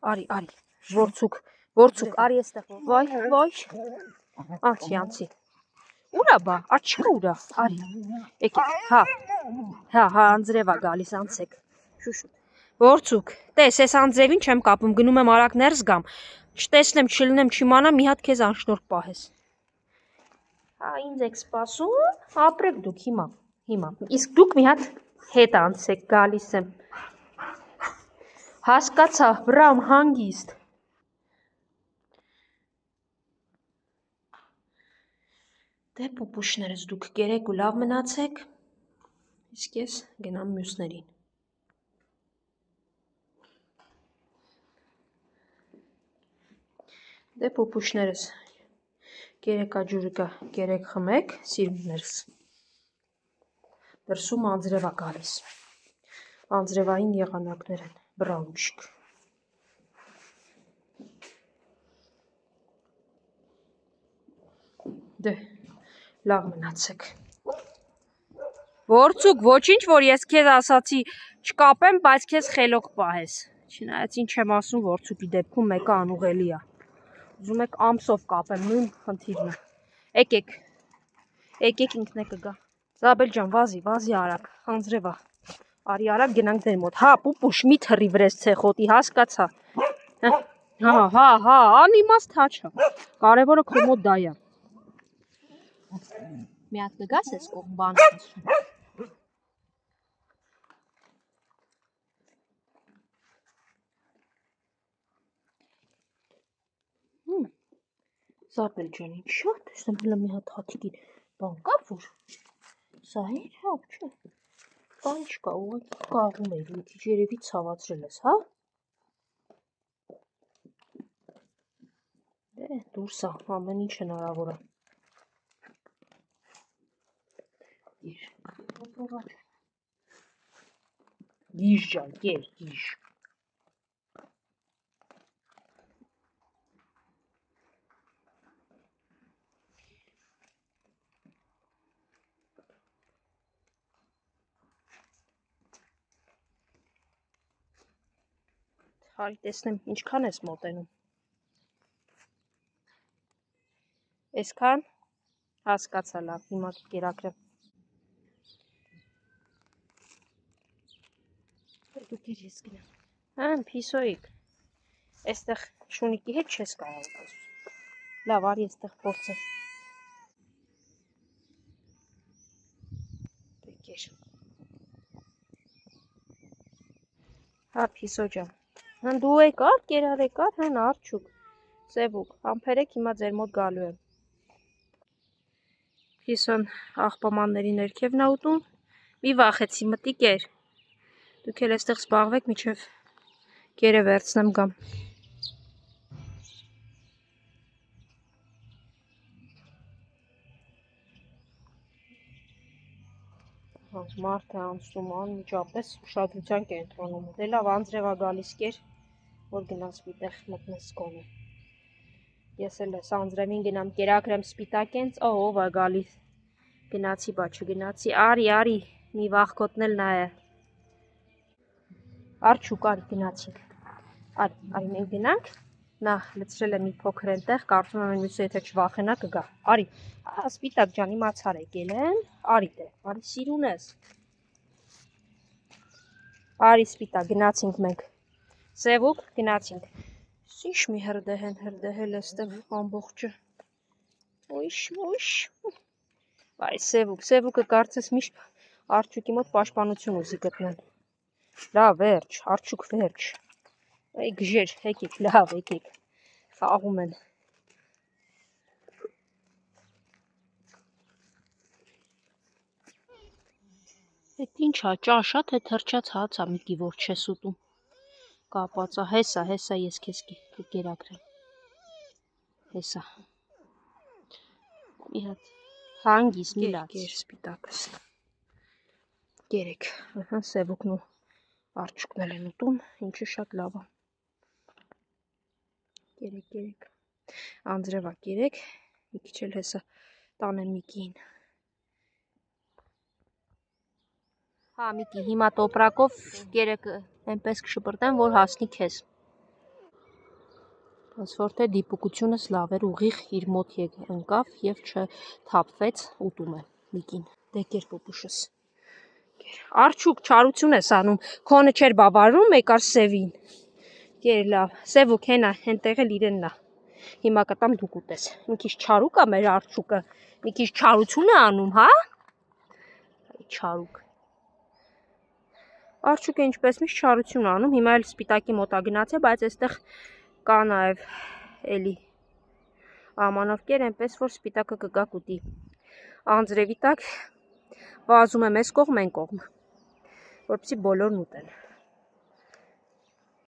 Արի, Որցուկ, արի էստեղ, վայ, անցի, ուրա բա, աչիկը ուրա, արի, եկեք, հա, անձրև ա գալիս, անցեք, շուշուտ, Որցուկ, տես, ես անձրևին չեմ կապում, գնում եմ արագ ներս գամ, չտեսնեմ, չլնեմ, չիմանամ, մի հատ քեզ անշնորհք պահես, հա, ինձ եք սպասում, ապրեք դուք հիմա, իսկ դուք մի հատ հետ անցեք, գալիս եմ, հասկացա, վրամ, հանգիստ, դե պուպուշներս դուք կերեք ու լավ մնացեք, իսկ ես գնամ մյուսներին։ Դե պուպուշներս, կերեկա ջուրը կա, կերեք խմեք, սիրուններս, դրսում անձրև ա գալիս, անձրևային եղանակներ են, բրաուչիկ։ Դե, լավ մնացեք։ Որցուկ, ոչինչ, որ ես քեզ ասացի չկապեմ, բայց քեզ խելոք պահես։ Չնայած ինչ եմ ասում, Որցուկի դեպքում մեկը անուղելի է։ Ուզում եք ամսով կապեմ, նույն խնդիրն է։ Եկեք ինքն է կգա։ Զաբել ջան, վազի արագ, անձրև ա։ Արի արագ գնանք դեր մոտ։ Հա, պուպուշ, մի թռի վրես ցեխոտի, հասկացա։ Հա, անիմաստ հաչա։ Կարևորը քո մոտ դա է։ Մի հատ կգաս ես կողմ բան ասում։ Զաբել ջան, ինչ շատ տեսնեմ հլը մի հատ հատիկի բան կա, որ սա էր, հա, չէ, բան չկա, ուղղակի կաղում էր, մի քիչ երևի ցավացրել ես, հա? Դե, դուրս ա, ամեն ինչ հնարավոր է։ Գիժ ջան, գիժ։ Հարի տեսնեմ, ինչքան ես մոտենում։ Այսքան, հասկացա լավ, հիմա կերակրեմ։ Դուք ես գնամ։ Հա, փիսոյիկ։ Այստեղ շունիկի հետ չես կարող ասում։ Լավ, արի այստեղ փորձեմ։ Դեկեր։ Հա, փիսո ջան։ Հն դու եկար, կերար եկար, հն արջուկ, սևուկ, համբերեք հիմա ձեր մոտ գալու եմ։ Փիսոն աղբամանների ներքևն ա ուտում, մի վախեցի, մտիկ էր, դուք էլ այստեղ զբաղվեք, միջև կերը վերցնեմ գամ։ Մարդ է անցնում, անմիջապես ուշադրության կենտրոնում, դե լավ անձրև ա գալիս կեր, որ գնաս մի տեղ մտնես կոնը։ Ես էլ ես անձրևին գնամ, կերակրեմ սպիտակենց, ով ա գալիս, գնացի բա չգնացի, արի, մի վախկոտն էլ նա է։ Արջուկ, արի, գնացինք, արի մենք գնանք, նա լցրել է մի փոքր ենտեղ, կարծում եմ մյուսը եթե չվախենա կգա, արի, սպիտակ ջան իմացար եկել են, արի դե, արի սիրուն ես, արի սպիտակ, գնացինք մենք, սևուկ, գնացինք, ինչ մի հրդեհել էստեղ ամբողջը, ոյշ, վայ սևուկը կարծես միշտ արջուկի մոտ պաշտպանություն ուզի գտնել, լավ վերջ, արջուկ վերջ, գժեր, եկեք, լավ եկեք, խաղում են, Էդ ինչ ա, ճաշ ա, թե թրջած հաց ա միկի, որ չես ուտում, կապած ա, հեսա ես քեզ կերակրեմ, հեսա, մի հատ, հանգիս, մի լաց, կեր սպիտակս, կերեք, սևուկն ու արջուկն էլ են ուտում, ինչը շատ լավ ա, կերեք, անձրև ա կերեք, մի քիչ էլ հեսա տանեմ միկիին, հա միկի հիմա տոպրակով կերեք այնպես կշպրտեմ, որ հասնի քեզ, Ոնց որ թե դիպուկությունս լավ էր, ուղիղ իր մոտ ընկավ եւ չթափվեց, ուտում է Միկին։ Դե կեր պուպուշս։ Արջուկ չարություն ես անում, քոնը չէր բավարարում, եկար Սևին։ Կեր լավ, Սևուկ հենա, հենտեղ էլ իրենն է։ Հիմա կտամ դուք ուտես։ Մի քիչ չարուկ է մեր արջուկը, մի քիչ չարություն է անում, հա։ Չարուկ։ Արջուկը ինչպես միշտ չարություն է անում, հիմա էլ սպիտակի մոտա գնացել, բայց այստեղ կա նաև էլի ամանով կեր, այնպես որ սպիտակը կգա կուտի։ Անձրևի տակ վազում եմ այս կողմ, այն կողմ, որպեսզի բոլորն ուտեն։